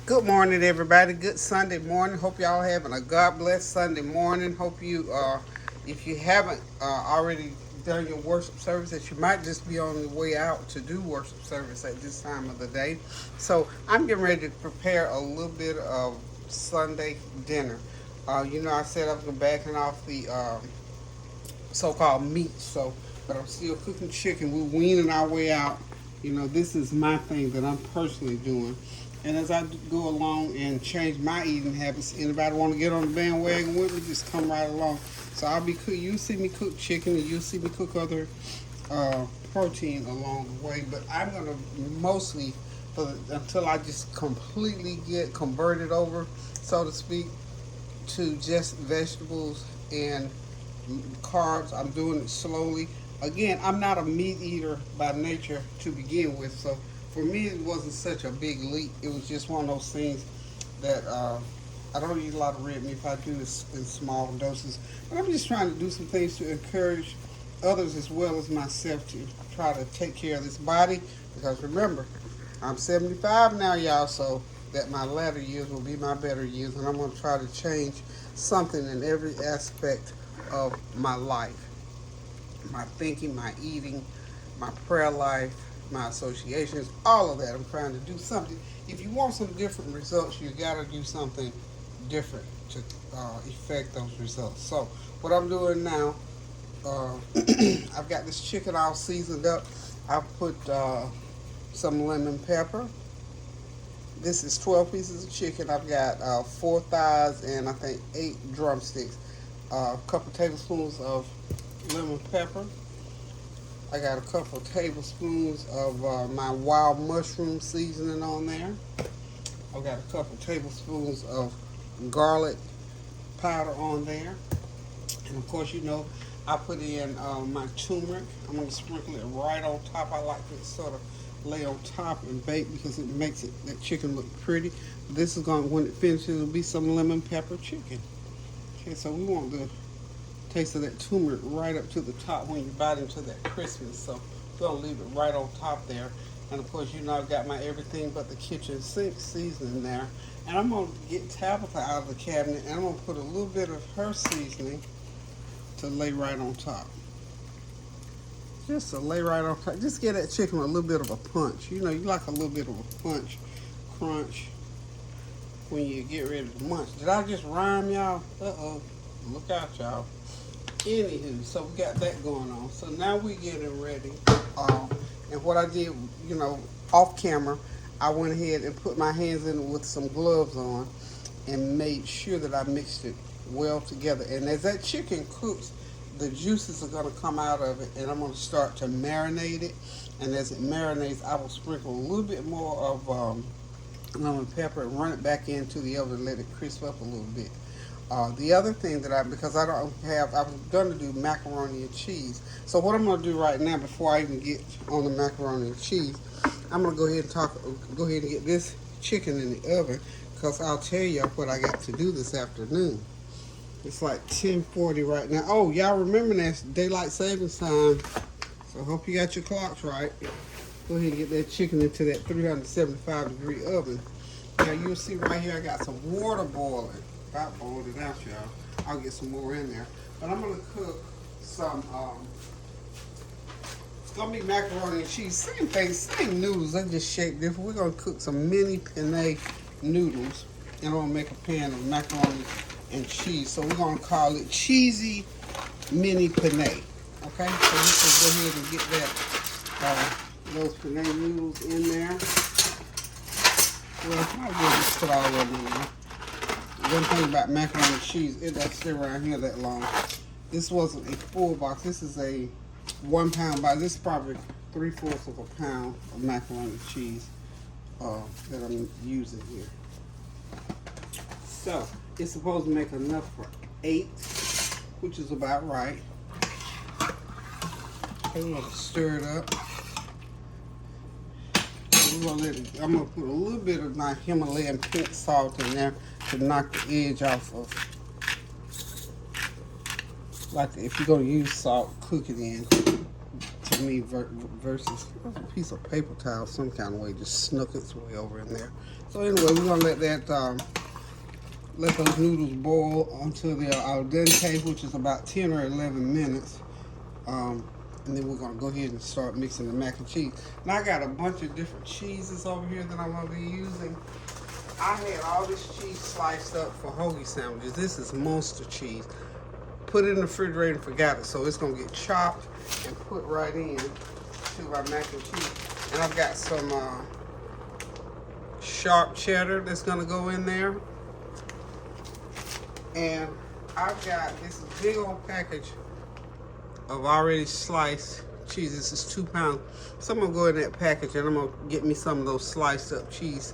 Good morning, everybody. Good Sunday morning. Hope y'all having a God bless Sunday morning. Hope you, if you haven't already done your worship service, that you might just be on the way out to do worship service at this time of the day. So I'm getting ready to prepare a little bit of Sunday dinner. I said I was backing off the so-called meat, but I'm still cooking chicken. We're weaning our way out. This is my thing that I'm personally doing. And as I go along and change my eating habits, anybody want to get on the bandwagon with me, just come right along. So I'll be cook. You see me cook chicken, and you'll see me cook other protein along the way. But I'm gonna mostly, until I just completely get converted over, so to speak, to just vegetables and carbs. I'm doing it slowly. Again, I'm not a meat eater by nature to begin with, so for me it wasn't such a big leap. It was just one of those things that I don't eat a lot of red meat. If I do, it's in small doses. But I'm just trying to do some things to encourage others as well as myself to try to take care of this body. Because remember, I'm 75 now, y'all, so that my latter years will be my better years, and I'm going to try to change something in every aspect of my life. My thinking, my eating, my prayer life, my associations, all of that. I'm trying to do something. If you want some different results, you got to do something different to effect those results. So what I'm doing now, I've got this chicken all seasoned up. I've put some lemon pepper. This is 12 pieces of chicken. I've got 4 thighs and I think 8 drumsticks. A couple tablespoons of lemon pepper. I got a couple tablespoons of my wild mushroom seasoning on there. I've got a couple tablespoons of garlic powder on there. And of course, I put in my turmeric. I'm going to sprinkle it right on top. I like to sort of lay on top and bake because it makes that chicken look pretty. This is going, when it finishes, it'll be some lemon pepper chicken. Okay, so we want the taste of that turmeric right up to the top when you bite into that crispness. So we're going to leave it right on top there. And of course, I've got my everything but the kitchen sink seasoning there. And I'm going to get Tabitha out of the cabinet and I'm going to put a little bit of her seasoning to lay right on top. Just to lay right on top. Just give that chicken a little bit of a punch. You like a little bit of a punch, crunch when you get ready to munch. Did I just rhyme, y'all? Uh-oh. Look out, y'all. Anywho, so we got that going on. So now we're getting ready. And what I did, off camera, I went ahead and put my hands in it with some gloves on and made sure that I mixed it well together. And as that chicken cooks, the juices are going to come out of it, and I'm going to start to marinate it. And as it marinates, I will sprinkle a little bit more of lemon pepper and run it back into the oven and let it crisp up a little bit. The other thing that because I was going to do macaroni and cheese. So what I'm going to do right now, before I even get on the macaroni and cheese, I'm going to go ahead and get this chicken in the oven, because I'll tell you what I got to do this afternoon. It's like 10:40 right now. Oh, y'all remember that's daylight savings time. So I hope you got your clocks right. Go ahead and get that chicken into that 375-degree oven. Now you'll see right here I got some water boiling. About boiled it out, y'all. I'll get some more in there. But I'm going to cook some, it's going to be macaroni and cheese. Same thing, same noodles. They just shaped different. We're going to cook some mini penne noodles. And I'm going to make a pan of macaroni and cheese. So we're going to call it cheesy mini penne. Okay? So we can go ahead and get that, those penne noodles in there. Well, I might as well just put all of them in there. One thing about macaroni and cheese, it doesn't stay around here that long. This wasn't a full box. This is a 1 pound box. This is probably 3/4 of a pound of macaroni and cheese that I'm using here. So it's supposed to make enough for 8, which is about right. I'm gonna stir it up. I'm gonna put a little bit of my Himalayan pink salt in there to knock the edge off of. Like if you're gonna use salt, cook it in. To me, versus a piece of paper towel, some kind of way, just snuck its way over in there. So anyway, we're gonna let those noodles boil until they're al dente, which is about 10 or 11 minutes. And then we're gonna go ahead and start mixing the mac and cheese. Now I got a bunch of different cheeses over here that I'm gonna be using. I had all this cheese sliced up for hoagie sandwiches. This is Munster cheese. Put it in the refrigerator and forgot it. So it's gonna get chopped and put right in to my mac and cheese. And I've got some sharp cheddar that's gonna go in there. And I've got this big old package of already sliced cheese. This is 2 pounds. So I'm gonna go in that package and I'm gonna get me some of those sliced up cheeses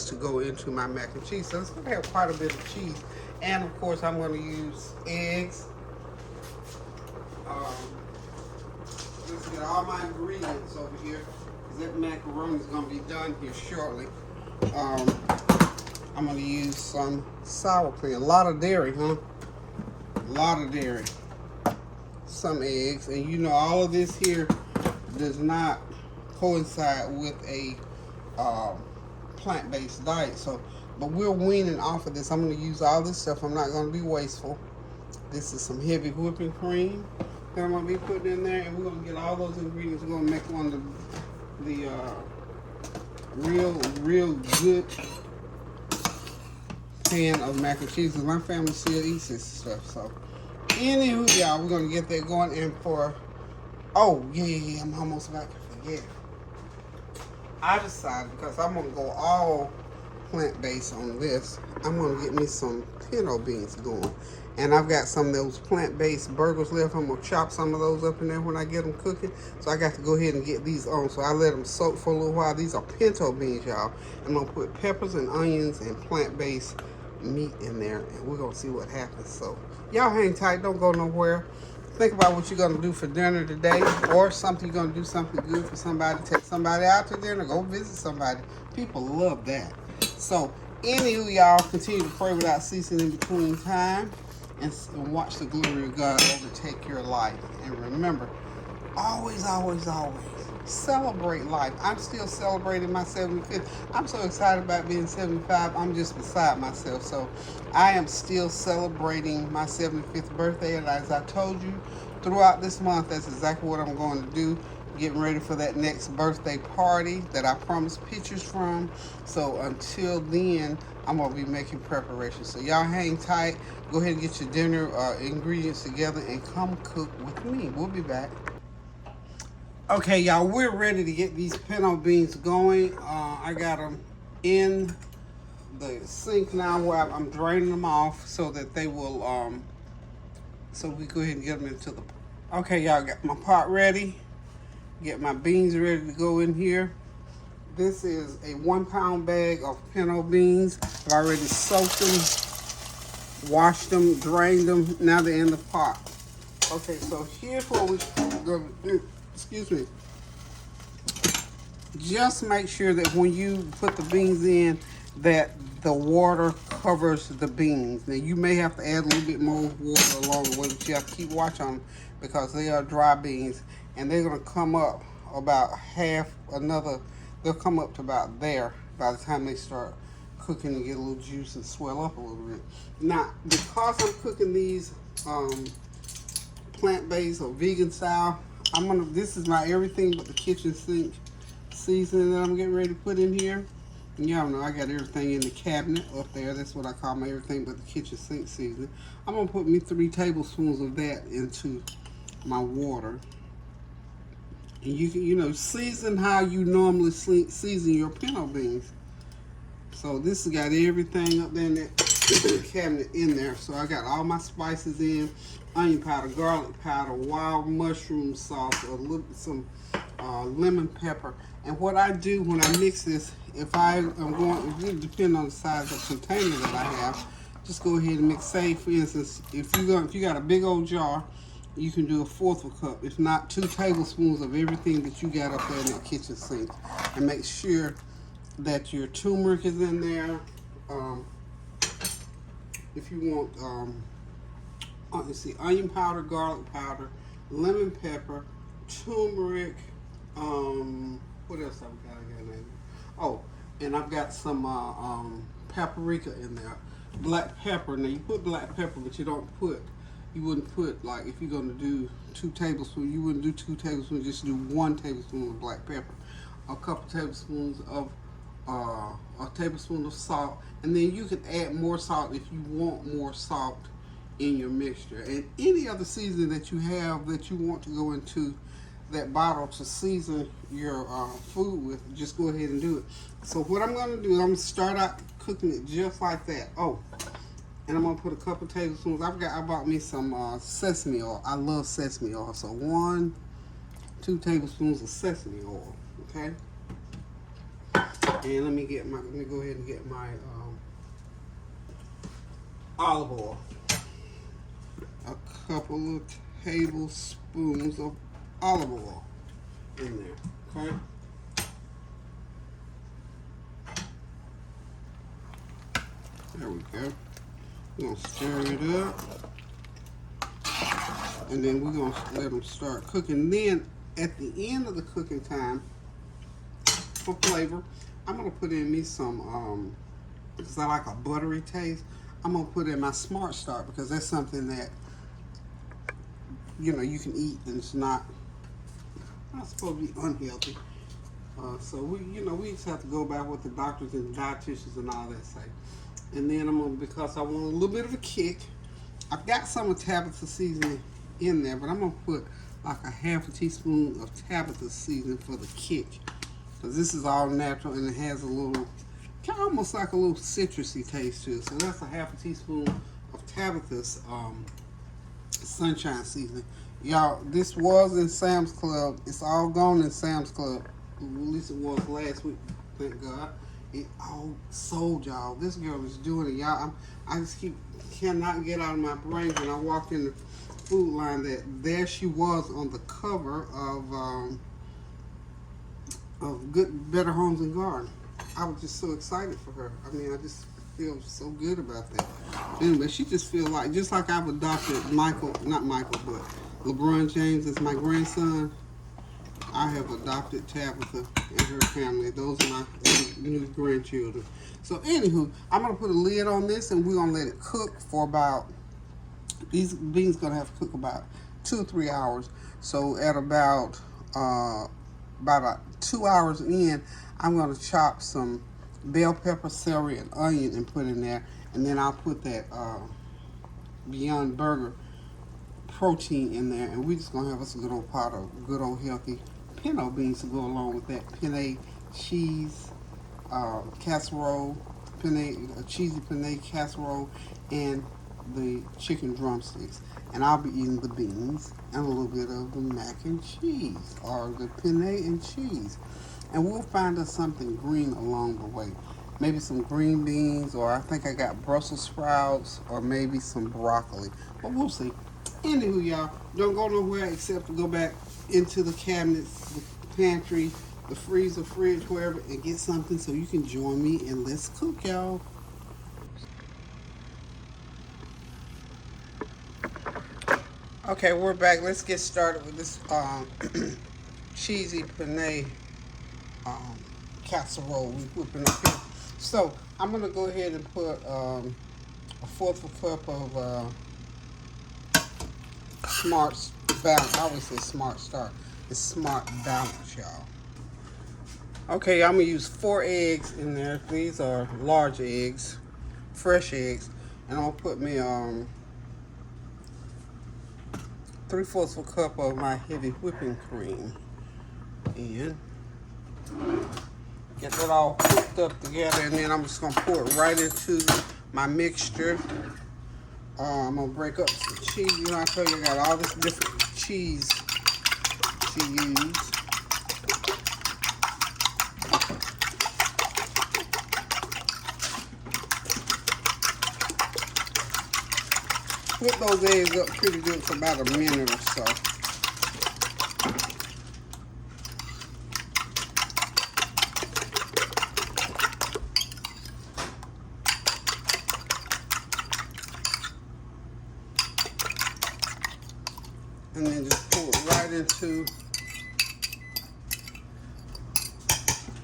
to go into my mac and cheese. So it's gonna have quite a bit of cheese. And of course I'm gonna use eggs. Let's get all my ingredients over here, because that macaroni is gonna be done here shortly. I'm gonna use some sour cream. A lot of dairy, huh? A lot of dairy. Some eggs. And you know, all of this here does not coincide with a plant-based diet. So, but we're weaning off of this. I'm gonna use all this stuff. I'm not gonna be wasteful. This is some heavy whipping cream that I'm gonna be putting in there, and we're gonna get all those ingredients. We're gonna make one of the real good pan of mac and cheese, because my family still eats this stuff. So anywho, y'all, we're gonna get that going. And for I'm almost about to forget. I decided, because I'm gonna go all plant-based on this, I'm gonna get me some pinto beans going. And I've got some of those plant-based burgers left. I'm gonna chop some of those up in there when I get them cooking. So I got to go ahead and get these on. So I let them soak for a little while. These are pinto beans, y'all. I'm gonna put peppers and onions and plant-based meat in there, and we're gonna see what happens. So y'all hang tight, don't go nowhere. Think about what you're gonna do for dinner today, or something you're gonna do something good for somebody. Take somebody out to dinner, go visit somebody. People love that. So anywho, y'all, continue to pray without ceasing in between time, and watch the glory of God overtake your life. And remember, always celebrate life. I'm still celebrating my 75th. I'm so excited about being 75. I'm just beside myself. So I am still celebrating my 75th birthday. And as I told you, throughout this month, that's exactly what I'm going to do. Getting ready for that next birthday party that I promised pictures from. So until then, I'm going to be making preparations. So y'all hang tight. Go ahead and get your dinner ingredients together and come cook with me. We'll be back. Okay, y'all, we're ready to get these pinto beans going. I got them in the sink now where I'm draining them off so that they will, so we go ahead and get them into the, okay, y'all, got my pot ready. Get my beans ready to go in here. This is a 1 pound bag of pinto beans. I've already soaked them, washed them, drained them. Now they're in the pot. Okay, so here's what we're going to do. Excuse me. Just make sure that when you put the beans in, that the water covers the beans. Now you may have to add a little bit more water along the way, but you have to keep watch on them, because they are dry beans, and they're going to come up about they'll come up to about there by the time they start cooking and get a little juice and swell up a little bit. Now, because I'm cooking these plant-based or vegan style, this is my everything but the kitchen sink seasoning that I'm getting ready to put in here. And y'all know I got everything in the cabinet up there. That's what I call my everything but the kitchen sink seasoning. I'm gonna put me 3 tablespoons of that into my water. And you can, season how you normally season your pinto beans. So this has got everything up there in that cabinet in there. So I got all my spices in, onion powder, garlic powder, wild mushroom sauce, some lemon pepper. And what I do when I mix this, it depends on the size of container that I have, just go ahead and mix. Say, for instance, if you got a big old jar, you can do 1/4 of a cup. If not, 2 tablespoons of everything that you got up there in that kitchen sink. And make sure that your turmeric is in there. If you want, onion powder, garlic powder, lemon pepper, turmeric, what else I've got? Oh, and I've got some paprika in there. Black pepper. Now you put black pepper, but you wouldn't put, like, if you're gonna do 2 tablespoons, you wouldn't do 2 tablespoons. Just do 1 tablespoon of black pepper, a couple tablespoons of a tablespoon of salt, and then you can add more salt if you want more salt in your mixture. And any other seasoning that you have that you want to go into that bottle to season your food with, just go ahead and do it. So what I'm going to do, I'm going to start out cooking it just like that. Oh, and I'm going to put a couple tablespoons. I bought me some sesame oil. I love sesame oil. So 2 tablespoons of sesame oil. Okay. And let me go ahead and get my olive oil. A couple of tablespoons of olive oil in there, okay? There we go. We're gonna stir it up, and then we're gonna let them start cooking. Then at the end of the cooking time, for flavor, I'm gonna put in me some, because I like a buttery taste, I'm gonna put in my Smart Start, because that's something that, you know, you can eat and it's not supposed to be unhealthy. So we just have to go by what the doctors and dietitians and all that say. And then because I want a little bit of a kick, I've got some of Tabitha seasoning in there, but I'm gonna put like a half a teaspoon of Tabitha seasoning for the kick, because this is all natural and it has a little, kind of almost like a little citrusy taste to it. So that's a half a teaspoon of Tabitha's sunshine seasoning. Y'all, this was in Sam's Club. It's all gone in Sam's Club. At least it was last week, thank God. It all sold, y'all. This girl is doing it, y'all. I just cannot get out of my brain when I walked in the food line that there she was on the cover of Better Homes and Garden. I was just so excited for her. I mean, I just feel so good about that. Anyway, she just feels like, just like I've adopted not Michael, but LeBron James as my grandson, I have adopted Tabitha and her family. Those are my new grandchildren. So anywho, I'm going to put a lid on this and we're going to let it cook for these beans going to have to cook about 2 or 3 hours. So at about 2 hours in, I'm going to chop some bell pepper, celery, and onion and put in there. And then I'll put that Beyond Burger protein in there. And we're just going to have us a good old pot of good old healthy pinto beans to go along with that penne cheese casserole, cheesy penne casserole, and the chicken drumsticks. And I'll be eating the beans and a little bit of the mac and cheese, or the penne and cheese. And we'll find us something green along the way. Maybe some green beans, or I think I got Brussels sprouts, or maybe some broccoli. But we'll see. Anywho, y'all, don't go nowhere except to go back into the cabinets, the pantry, the freezer, fridge, wherever, and get something so you can join me and let's cook, y'all. Okay, we're back. Let's get started with this cheesy penne casserole we're whipping up here. So I'm gonna go ahead and put a 1/4 cup of Smart Balance. I always say Smart Start. It's Smart Balance, y'all. Okay, I'm gonna use 4 eggs in there. These are large eggs, fresh eggs, and I'm gonna put me 3/4 cup of my heavy whipping cream in. Get that all cooked up together, and then I'm just gonna pour it right into my mixture. I'm gonna break up some cheese. You know, I told you I got all this different cheese to use. Whip those eggs up pretty good for about a minute or so. And then just pour it right into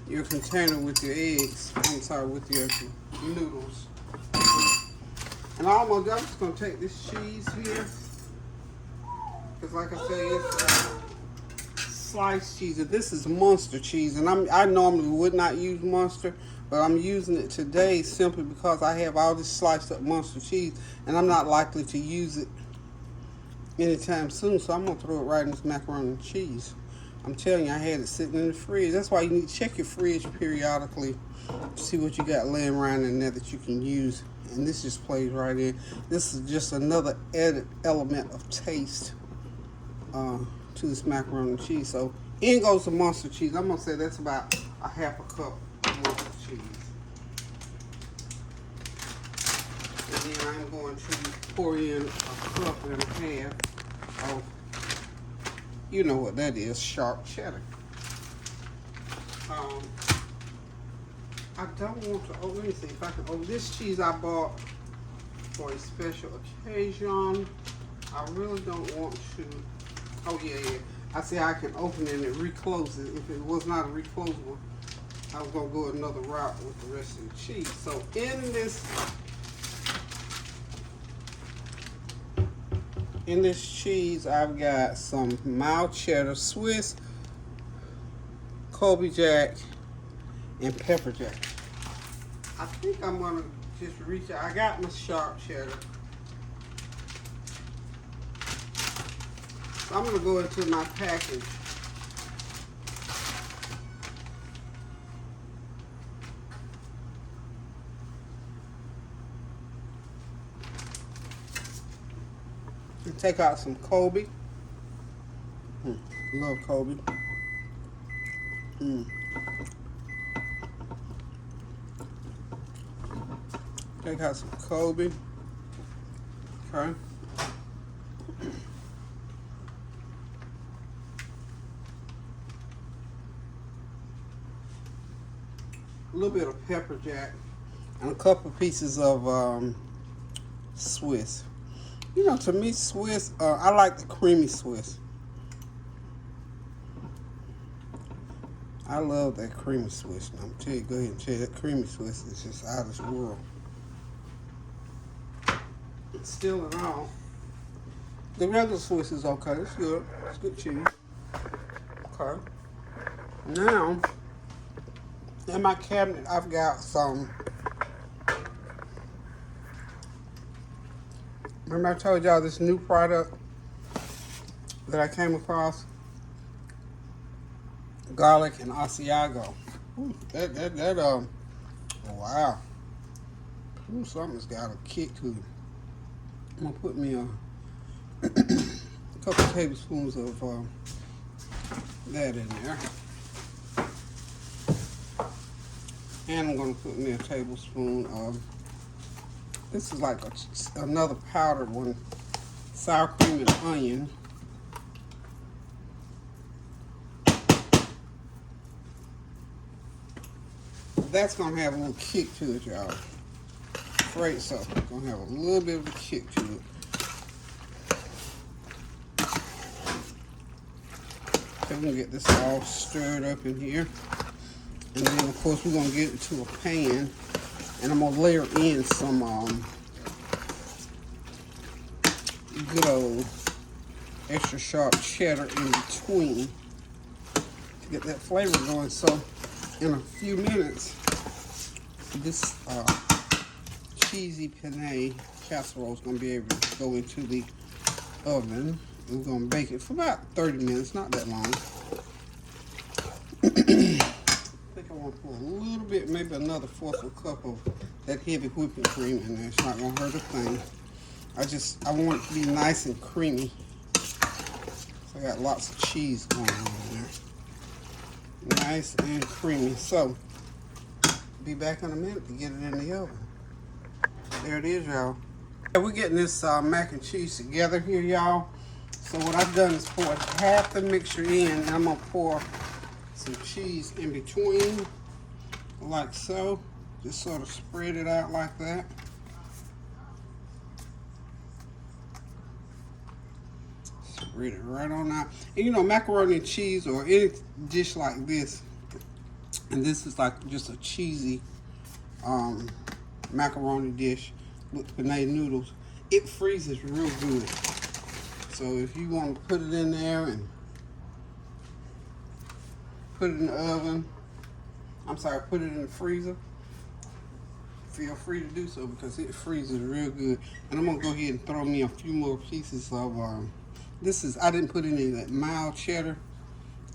your container with your eggs. I'm sorry, with your noodles. And I'm just gonna take this cheese here, because like I say, it's sliced cheese. And this is Munster cheese, and I normally would not use Munster, but I'm using it today simply because I have all this sliced up Munster cheese, and I'm not likely to use it anytime soon. So I'm gonna throw it right in this macaroni and cheese. I'm telling you, I had it sitting in the fridge. That's why you need to check your fridge periodically to see what you got laying around in there that you can use. And this just plays right in. This is just another added element of taste to this macaroni and cheese. So in goes the Munster cheese. I'm gonna say that's about a half a cup of Munster cheese. And then I'm going to pour in a cup and a half of, you know what that is, sharp cheddar. I don't want to, let me see if I can, this cheese I bought for a special occasion. I really don't want to, yeah. I see I can open it and reclose it. If it was not a reclosable, I was going to go another route with the rest of the cheese. So in this cheese, I've got some mild cheddar, Swiss, Colby Jack, and pepper jack. I think I'm gonna just reach out. I got my sharp cheddar. So I'm gonna go into my package. And take out some Colby. Love Colby. Take out some Colby. Okay. A little bit of pepper jack and a couple pieces of Swiss. You know, to me, Swiss, I like the creamy Swiss. I love that creamy Swiss. I'm tell you, go ahead and tell you, that creamy Swiss is just out of this world. Still in all, the regular Swiss is okay. It's good. It's good cheese. Okay. Now, in my cabinet, I've got some. Remember I told y'all this new product that I came across? Garlic and Asiago. Ooh, wow. Ooh, something's got a kick to it. I'm gonna put me a couple tablespoons of that in there. And I'm gonna put me a tablespoon of, this is like another powdered one, sour cream and onion. That's gonna have a little kick to it, y'all. Afraid so. It's gonna have a little bit of a kick to it. So we're gonna get this all stirred up in here. And then of course we're gonna get it to a pan, and I'm gonna layer in some good old extra sharp cheddar in between to get that flavor going. So in a few minutes, this cheesy penne casserole is going to be able to go into the oven. We're going to bake it for about 30 minutes, not that long. I think I want to put a little bit, maybe another fourth of a cup of that heavy whipping cream in there. It's not going to hurt a thing. I want it to be nice and creamy. So I got lots of cheese going on in there. Nice and creamy. So, be back in a minute to get it in the oven. There it is, y'all. We're getting this mac and cheese together here, y'all. So what I've done is poured half the mixture in, and I'm gonna pour some cheese in between, like so. Just sort of spread it out like that. Spread it right on out. And you know, macaroni and cheese or any dish like this, And this is like just a cheesy macaroni dish with penne noodles. It freezes real good. So if you want to put it in there and put it in the oven, put it in the freezer, feel free to do so because it freezes real good. And I'm gonna go ahead and throw me a few more pieces of I didn't put any of that mild cheddar.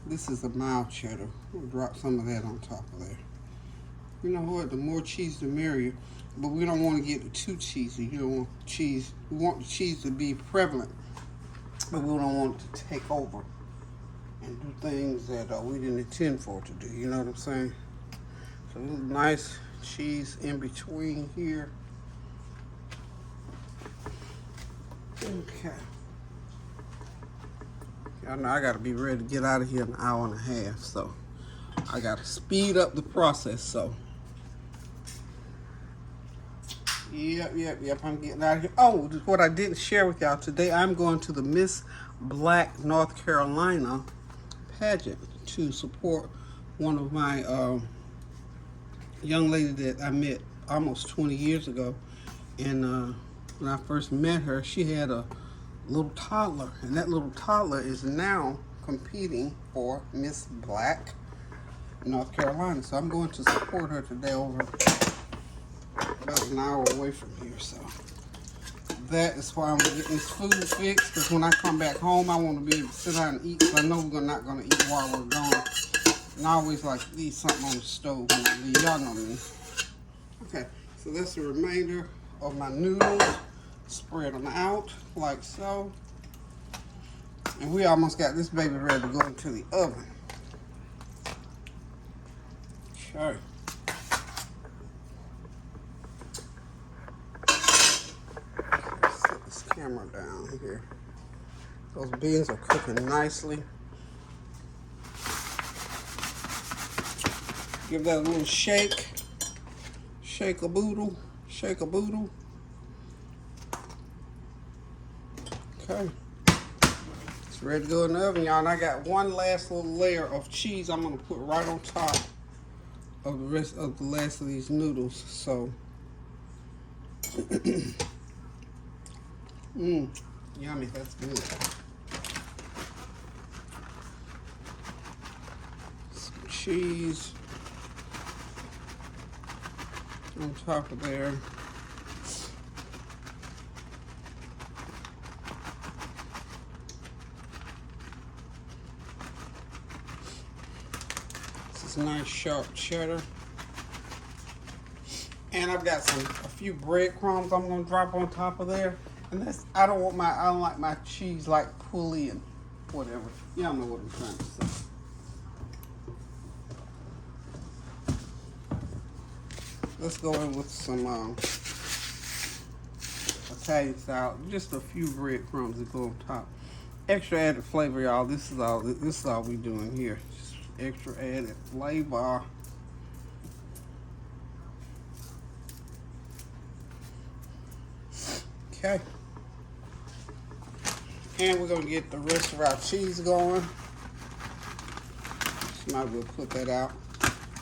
This is a mild cheddar. We'll drop some of that on top of there. You know what? The more cheese, the merrier. But we don't want to get it too cheesy. You don't want cheese. We want the cheese to be prevalent, but we don't want it to take over and do things that we didn't intend for it to do. You know what I'm saying? So a little nice cheese in between here. Okay. Y'all know I gotta be ready to get out of here in an hour and a half, so I gotta speed up the process. So yep, I'm getting out of here. Oh, what I didn't share with y'all today, I'm going to the Miss Black North Carolina pageant to support one of my young lady that I met almost 20 years ago. And when I first met her, she had a little toddler, and that little toddler is now competing for Miss Black North Carolina. So I'm going to support her today over about an hour away from here. So that is why I'm getting this food fixed, because when I come back home, I want to be able to sit down and eat, because I know we're not going to eat while we're gone. And I always like to leave something on the stove when I leave. Y'all know me. Okay, so that's the remainder of my noodles. Spread them out like so. And we almost got this baby ready to go into the oven. Okay. Set this camera down here. Those beans are cooking nicely. Give that a little shake. Shake a boodle. Shake a boodle. Okay. It's ready to go in the oven, y'all. And I got one last little layer of cheese I'm going to put right on top of the rest of the last of these noodles. So, yummy. That's good. Some cheese on top of there. This is nice sharp cheddar. And I've got a few breadcrumbs I'm gonna drop on top of there. And that's, I don't like my cheese like pull in, whatever. Y'all know what I'm trying to say. Let's go in with some Italian style, just a few breadcrumbs that go on top. Extra added flavor, y'all. This is all we doing here. Just extra added flavor. Okay. And we're gonna get the rest of our cheese going. So might as well put that out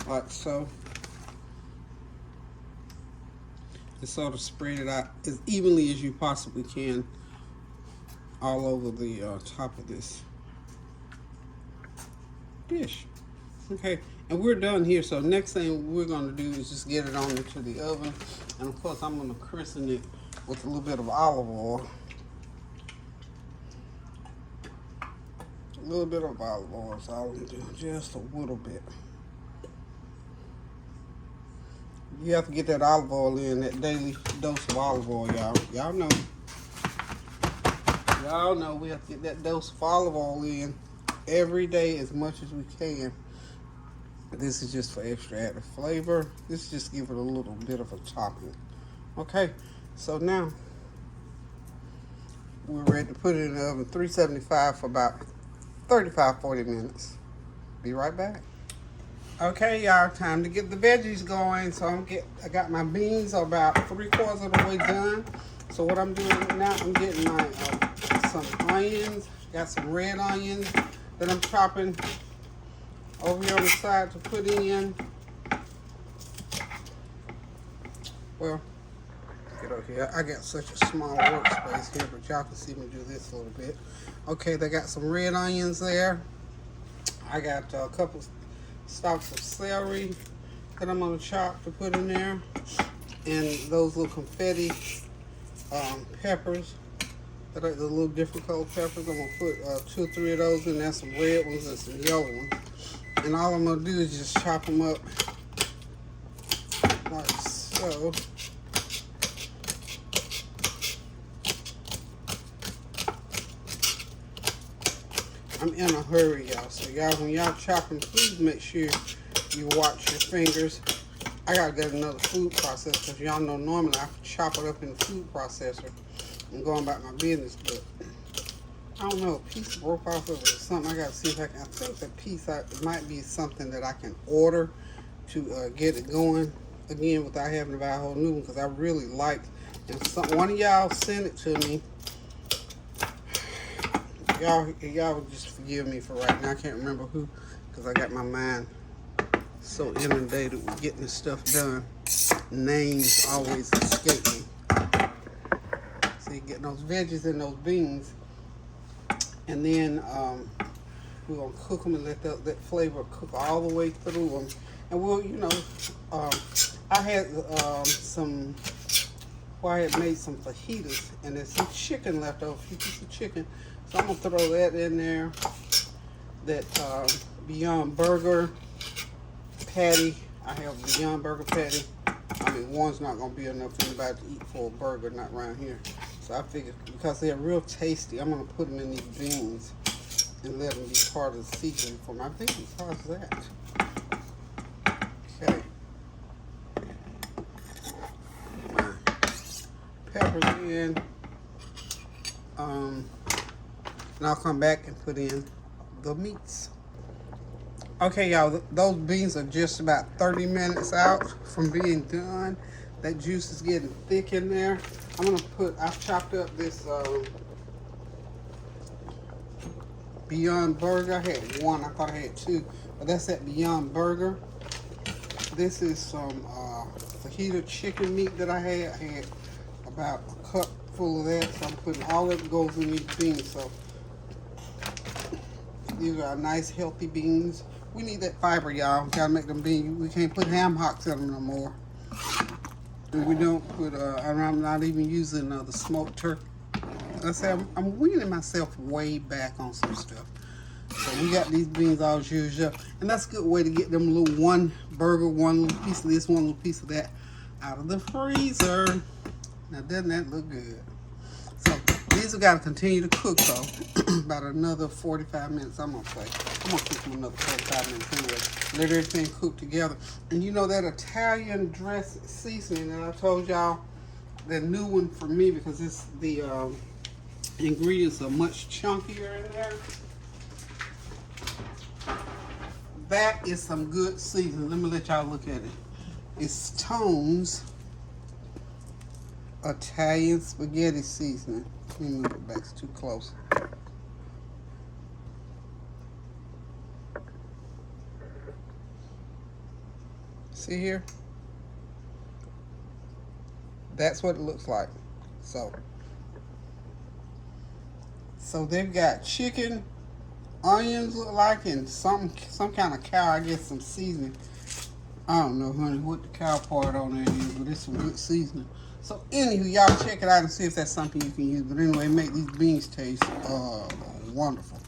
like so. And sort of spread it out as evenly as you possibly can all over the top of this dish. Okay, and we're done here. So next thing we're going to do is just get it on into the oven. And of course I'm going to christen it with a little bit of olive oil. A little bit of olive oil is all I'm doing, just a little bit. You have to get that olive oil in, that daily dose of olive oil, y'all. Y'all know. Y'all know we have to get that dose of olive oil in every day as much as we can. This is just for extra added flavor. This is just give it a little bit of a topping. Okay, so now we're ready to put it in the oven, 375 for about 35-40 minutes. Be right back. Okay, y'all, time to get the veggies going. So I got my beans about 3/4 of the way done. So what I'm doing now, I'm getting my some onions. Got some red onions that I'm chopping Over here on the side to put in, well, get over here. I got such a small workspace here, but y'all can see me do this a little bit. Okay, they got some red onions there. I got a couple stalks of celery that I'm gonna chop to put in there, and those little confetti peppers that are the little different color peppers. I'm gonna put 2 or 3 of those in there, some red ones and some yellow ones. And all I'm gonna do is just chop them up like so. I'm in a hurry, y'all. So y'all, when y'all chopping, please make sure you watch your fingers. I gotta get another food processor because y'all know normally I chop it up in the food processor and go about my business, but I don't know, a piece broke off of it or something. I gotta see if I can. I think the piece it might be something that I can order to get it going again without having to buy a whole new one, because I really liked. And one of y'all sent it to me. Y'all would just forgive me for right now. I can't remember who, because I got my mind so inundated with getting this stuff done. Names always escape me. So you get those veggies and those beans, and then we're gonna cook them and let that flavor cook all the way through them. And we'll, I had I had made some fajitas, and there's some chicken left over, a few pieces of chicken. So I'm gonna throw that in there. That Beyond Burger patty. I have Beyond Burger patty. I mean, one's not gonna be enough for anybody to eat for a burger, not around here. So I figured, because they're real tasty, I'm gonna put them in these beans and let them be part of the seasoning for me. I think because that. Okay. Peppers in. And I'll come back and put in the meats. Okay, y'all, those beans are just about 30 minutes out from being done. That juice is getting thick in there. I've chopped up this Beyond Burger. I had one, I thought I had 2, but that's that Beyond Burger. This is some fajita chicken meat that I had. I had about a cup full of that, so I'm putting all that goes in these beans. So these are nice, healthy beans. We need that fiber, y'all. We gotta make them beans. We can't put ham hocks in them no more. And we don't put, I'm not even using the smoked turkey. I say I'm weaning myself way back on some stuff. So we got these beans all used up. And that's a good way to get them little one burger, one little piece of this, one little piece of that out of the freezer. Now, doesn't that look good? So these have got to continue to cook, though. About another 45 minutes, I'm going to say. I'm going to cook them another 45 minutes anyway. Let everything cook together. And you know that Italian dress seasoning that I told y'all, the new one for me, because it's the ingredients are much chunkier in there. That is some good seasoning. Let me let y'all look at it. It's Tone's Italian spaghetti seasoning. Let me move it back, it's too close. See here? That's what it looks like. So they've got chicken, onions look like, and some kind of cow, I guess some seasoning. I don't know, honey, what the cow part on there is, but it's some good seasoning. So anywho, y'all check it out and see if that's something you can use. But anyway, make these beans taste wonderful.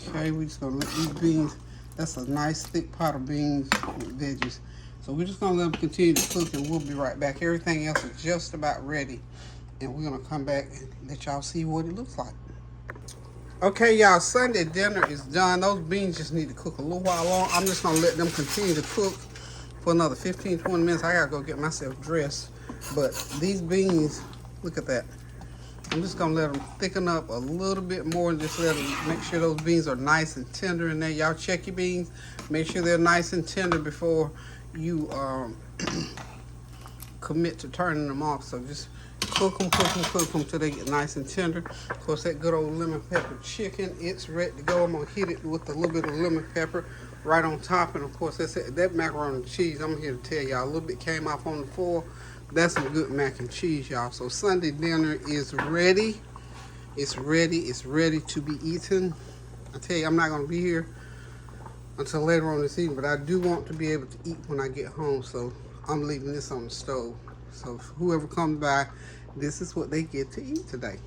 Okay, we're just gonna let these beans, that's a nice thick pot of beans with veggies. So we're just gonna let them continue to cook, and we'll be right back. Everything else is just about ready, and we're gonna come back and let y'all see what it looks like. Okay, y'all, Sunday dinner is done. Those beans just need to cook a little while long. I'm just gonna let them continue to cook for another 15, 20 minutes. I gotta go get myself dressed. But these beans, look at that. I'm just gonna let them thicken up a little bit more and just let them make sure those beans are nice and tender in there. Y'all check your beans, make sure they're nice and tender before you commit to turning them off. So just cook them till they get nice and tender. Of course, that good old lemon pepper chicken, it's ready to go. I'm gonna hit it with a little bit of lemon pepper right on top. And of course, that macaroni and cheese, I'm here to tell y'all, a little bit came off on the floor. That's some good mac and cheese, y'all. So Sunday dinner is ready. It's ready. It's ready to be eaten. I tell you, I'm not going to be here until later on this evening, but I do want to be able to eat when I get home. So I'm leaving this on the stove. So whoever comes by, this is what they get to eat today.